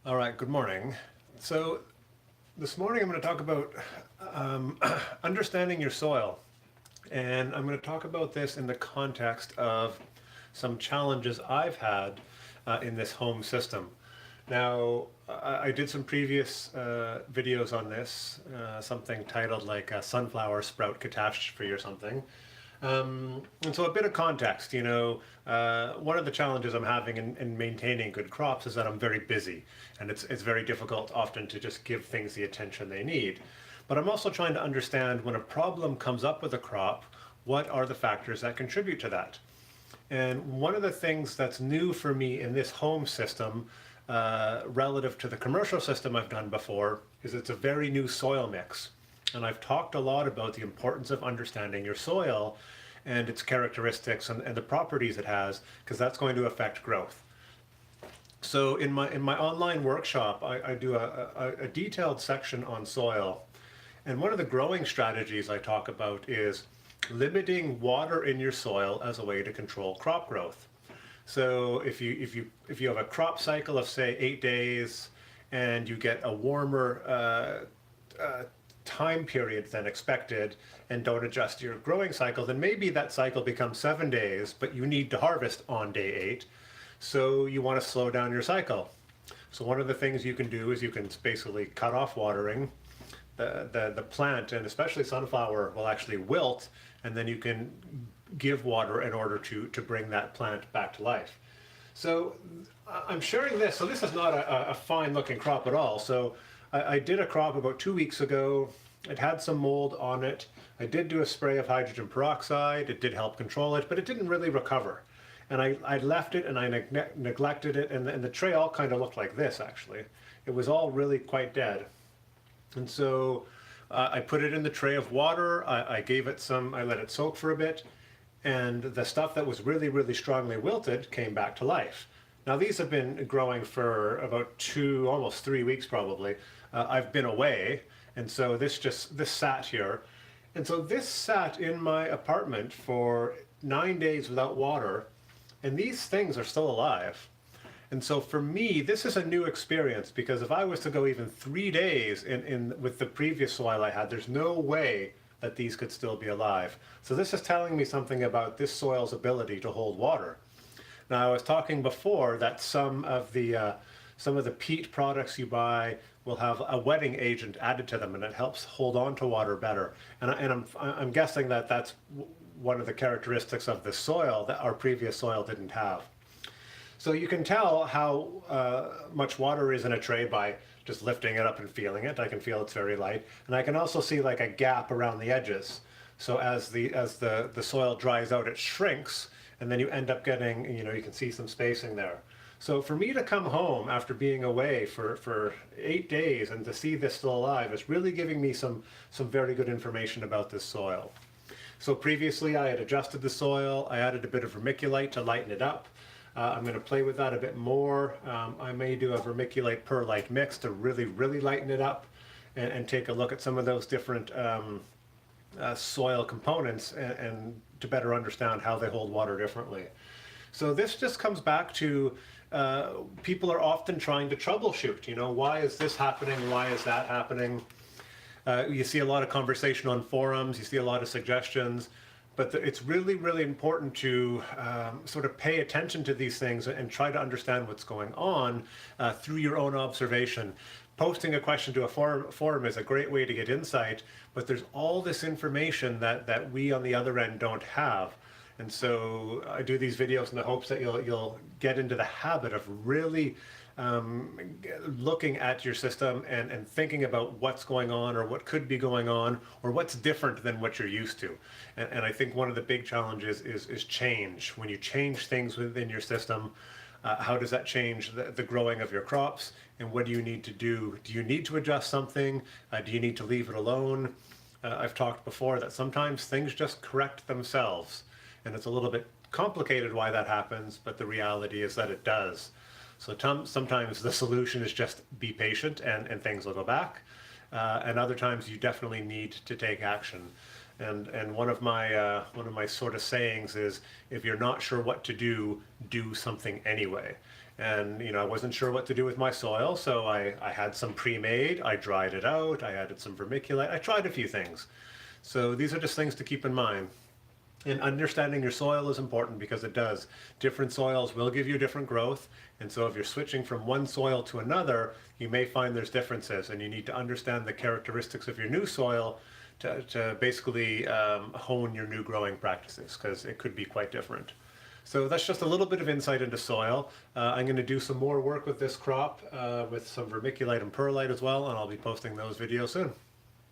All right, good morning. So this morning I'm going to talk about um, understanding your soil. And I'm going to talk about this in the context of some challenges I've had in this home system. Now, I did some previous videos on this, something titled like a sunflower sprout catastrophe or something. And so a bit of context, one of the challenges I'm having in maintaining good crops is that I'm very busy, and it's very difficult often to just give things the attention they need. But I'm also trying to understand when a problem comes up with a crop, what are the factors that contribute to that? And one of the things that's new for me in this home system, relative to the commercial system I've done before, is it's a very new soil mix. And I've talked a lot about the importance of understanding your soil and its characteristics and the properties it has, because that's going to affect growth. So in my online workshop, I do a detailed section on soil. And one of the growing strategies I talk about is limiting water in your soil as a way to control crop growth. So if you have a crop cycle of say 8 days and you get a warmer time period than expected and don't adjust your growing cycle, then maybe that cycle becomes 7 days, but you need to harvest on day 8. So you want to slow down your cycle. So one of the things you can do is you can basically cut off watering. The plant, and especially sunflower, will actually wilt, and then you can give water in order to bring that plant back to life. So I'm sharing this. So this is not a fine looking crop at all. So I did a crop about 2 weeks ago. It had some mold on it. I did do a spray of hydrogen peroxide. It did help control it, but it didn't really recover. And I left it and I neglected it, and the tray all kind of looked like this actually. It was all really quite dead. And so I put it in the tray of water. I gave it some, I let it soak for a bit, and the stuff that was really, really strongly wilted came back to life. Now these have been growing for about 2, almost 3 weeks probably. I've been away, and so this sat here. And so this sat in my apartment for 9 days without water, and these things are still alive. And so for me, this is a new experience, because if I was to go even 3 days with the previous soil I had, there's no way that these could still be alive. So this is telling me something about this soil's ability to hold water. Now I was talking before that some of the peat products you buy will have a wetting agent added to them, and it helps hold on to water better. And I'm guessing that that's one of the characteristics of the soil that our previous soil didn't have. So you can tell how much water is in a tray by just lifting it up and feeling it. I can feel it's very light, and I can also see like a gap around the edges. So as the soil dries out, it shrinks, and then you end up getting, you can see some spacing there. So for me to come home after being away for 8 days and to see this still alive is really giving me some very good information about this soil. So previously I had adjusted the soil. I added a bit of vermiculite to lighten it up. I'm going to play with that a bit more. I may do a vermiculite perlite mix to really, really lighten it up and take a look at some of those different soil components and to better understand how they hold water differently. So this just comes back to people are often trying to troubleshoot. Why is this happening? Why is that happening? You see a lot of conversation on forums. You see a lot of suggestions. But it's really, really important to sort of pay attention to these things and try to understand what's going on through your own observation. Posting a question to a forum is a great way to get insight, but there's all this information that we on the other end don't have. And so I do these videos in the hopes that you'll get into the habit of really looking at your system and thinking about what's going on or what could be going on or what's different than what you're used to. And I think one of the big challenges is change. When you change things within your system, how does that change the growing of your crops, and what do you need to do? Do you need to adjust something? Do you need to leave it alone? I've talked before that sometimes things just correct themselves, and it's a little bit complicated why that happens, but the reality is that it does. So sometimes the solution is just be patient and things will go back. And other times you definitely need to take action. And one of my sort of sayings is, if you're not sure what to do, do something anyway. And I wasn't sure what to do with my soil, so I had some pre-made, I dried it out, I added some vermiculite, I tried a few things. So these are just things to keep in mind. And understanding your soil is important because it does. Different soils will give you different growth. And so if you're switching from one soil to another, you may find there's differences, and you need to understand the characteristics of your new soil to basically hone your new growing practices, because it could be quite different. So that's just a little bit of insight into soil. I'm going to do some more work with this crop with some vermiculite and perlite as well, and I'll be posting those videos soon.